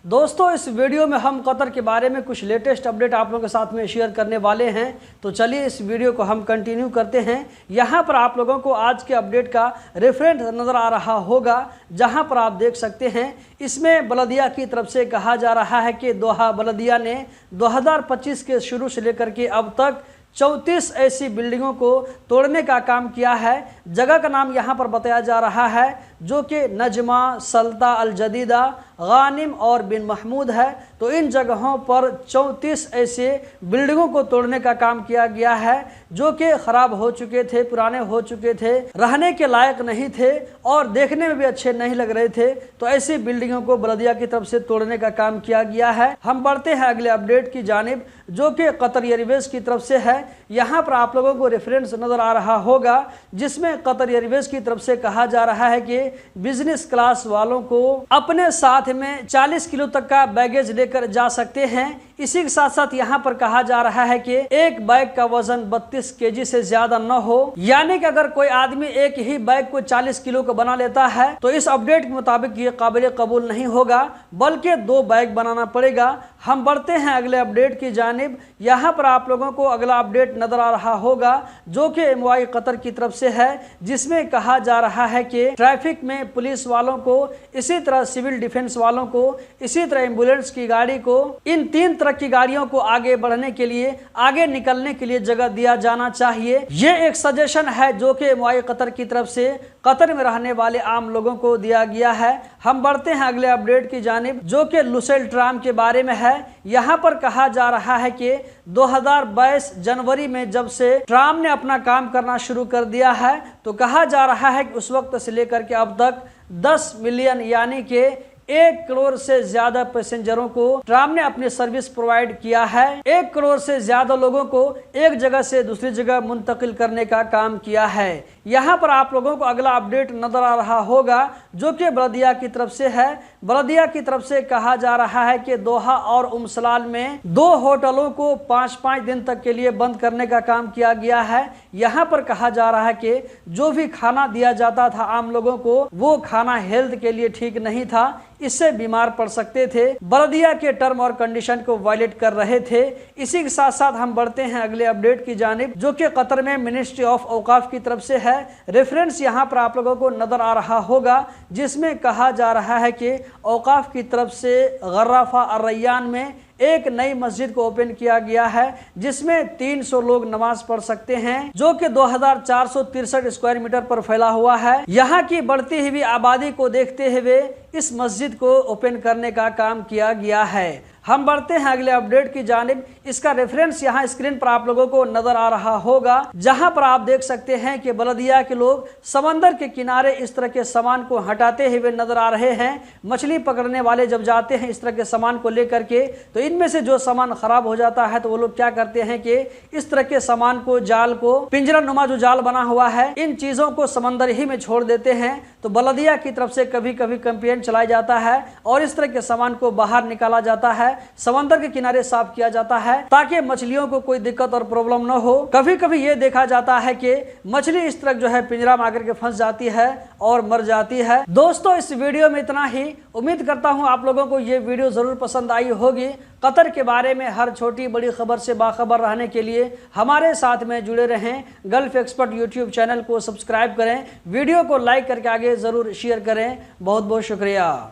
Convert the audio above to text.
दोस्तों इस वीडियो में हम कतर के बारे में कुछ लेटेस्ट अपडेट आप लोगों के साथ में शेयर करने वाले हैं। तो चलिए इस वीडियो को हम कंटिन्यू करते हैं। यहाँ पर आप लोगों को आज के अपडेट का रेफरेंस नज़र आ रहा होगा, जहाँ पर आप देख सकते हैं इसमें बलदिया की तरफ से कहा जा रहा है कि दोहा बलदिया ने 2025 के शुरू से लेकर के अब तक 34 ऐसी बिल्डिंगों को तोड़ने का काम किया है। जगह का नाम यहाँ पर बताया जा रहा है जो कि नजमा, सल्ता, अल जदीदा, गानिम और बिन महमूद है। तो इन जगहों पर 34 ऐसे बिल्डिंगों को तोड़ने का काम किया गया है जो कि खराब हो चुके थे, पुराने हो चुके थे, रहने के लायक नहीं थे और देखने में भी अच्छे नहीं लग रहे थे। तो ऐसी बिल्डिंगों को बलदिया की तरफ से तोड़ने का काम किया गया है। हम बढ़ते हैं अगले अपडेट की जानिब जो कि कतर एयरवेज की तरफ से है। यहाँ पर आप लोगों को रेफरेंस नजर आ रहा होगा जिसमें कतर एयरवेज की तरफ से कहा जा रहा है कि बिजनेस क्लास वालों को अपने साथ में 40 किलो तक का बैगेज लेकर जा सकते हैं। इसी के साथ साथ यहाँ पर कहा जा रहा है कि एक बैग का वजन 32 केजी से ज्यादा न हो, यानी कि अगर कोई आदमी एक ही बैग को 40 किलो का बना लेता है तो इस अपडेट के मुताबिक ये काबिल कबूल नहीं होगा, बल्कि 2 बैग बनाना पड़ेगा। हम बढ़ते हैं अगले अपडेट की जानिब। यहाँ पर आप लोगों को अगला अपडेट नजर आ रहा होगा जो कि MOI कतर की तरफ से है, जिसमें कहा जा रहा है कि ट्रैफिक में पुलिस वालों को, इसी तरह सिविल डिफेंस वालों को, इसी तरह एम्बुलेंस की गाड़ी को, इन 3 तरह की गाड़ियों को आगे बढ़ने के लिए, आगे निकलने के लिए जगह दिया जाना चाहिए। ये एक सजेशन है जो कि MOI कतर की तरफ से कतर में रहने वाले आम लोगों को दिया गया है। हम बढ़ते हैं अगले अपडेट की जानिब जो कि लुसेल ट्राम के बारे में है। यहाँ पर कहा जा रहा है कि 2022 जनवरी में जब से ट्राम ने अपना काम करना शुरू कर दिया है तो कहा जा रहा है कि उस वक्त से लेकर के अब तक 10 मिलियन यानी कि 1 करोड़ से ज्यादा पैसेंजरों को ट्राम ने अपनी सर्विस प्रोवाइड किया है। 1 करोड़ से ज्यादा लोगों को एक जगह से दूसरी जगह मुंतकिल करने का काम किया है। यहाँ पर आप लोगों को अगला अपडेट नजर आ रहा होगा जो कि बलदिया की तरफ से है। बलदिया की तरफ से कहा जा रहा है कि दोहा और सलाल में 2 होटलों को 5-5 दिन तक के लिए बंद करने का काम किया गया है। यहाँ पर कहा जा रहा है कि जो भी खाना दिया जाता था आम लोगों को, वो खाना हेल्थ के लिए ठीक नहीं था, इससे बीमार पड़ सकते थे, बलदिया के टर्म और कंडीशन को वायलेट कर रहे थे। इसी के साथ साथ हम बढ़ते हैं अगले अपडेट की जानिब जो कि कतर में मिनिस्ट्री ऑफ औकाफ की तरफ से है। रेफरेंस यहाँ पर आप लोगों को नजर आ रहा होगा जिसमें कहा जा रहा है कि औकाफ की तरफ से गर्राफा अर्रैयान में एक नई मस्जिद को ओपन किया गया है जिसमें 300 लोग नमाज पढ़ सकते हैं, जो कि 2463 स्क्वायर मीटर पर फैला हुआ है। यहाँ की बढ़ती हुई आबादी को देखते हुए इस मस्जिद को ओपन करने का काम किया गया है। हम बढ़ते हैं अगले अपडेट की जानिब। इसका रेफरेंस यहाँ स्क्रीन पर आप लोगों को नजर आ रहा होगा जहां पर आप देख सकते हैं कि बलदिया के लोग समंदर के किनारे इस तरह के सामान को हटाते हुए नजर आ रहे हैं। मछली पकड़ने वाले जब जाते हैं इस तरह के सामान को लेकर के तो इनमें से जो सामान खराब हो जाता है तो वो लोग क्या करते हैं कि इस तरह के सामान को, जाल को, पिंजरा नुमा जो जाल बना हुआ है, इन चीजों को समंदर ही में छोड़ देते हैं। तो बलदिया की तरफ से कभी कभी कैंपेन चलाया जाता है और इस तरह के सामान को बाहर निकाला जाता है, समंदर के किनारे साफ किया जाता है ताकि मछलियों को कोई दिक्कत और प्रॉब्लम न हो। कभी कभी ये देखा जाता है कि मछली इस तरह जो है पिंजरा में आकर के फंस जाती है और मर जाती है। दोस्तों इस वीडियो में इतना ही। उम्मीद करता हूं आप लोगों को ये वीडियो जरूर पसंद आई होगी। कतर के बारे में हर छोटी बड़ी खबर से बाखबर रहने के लिए हमारे साथ में जुड़े रहें। गल्फ एक्सपर्ट यूट्यूब चैनल को सब्सक्राइब करें, वीडियो को लाइक करके आगे जरूर शेयर करें। बहुत बहुत शुक्रिया।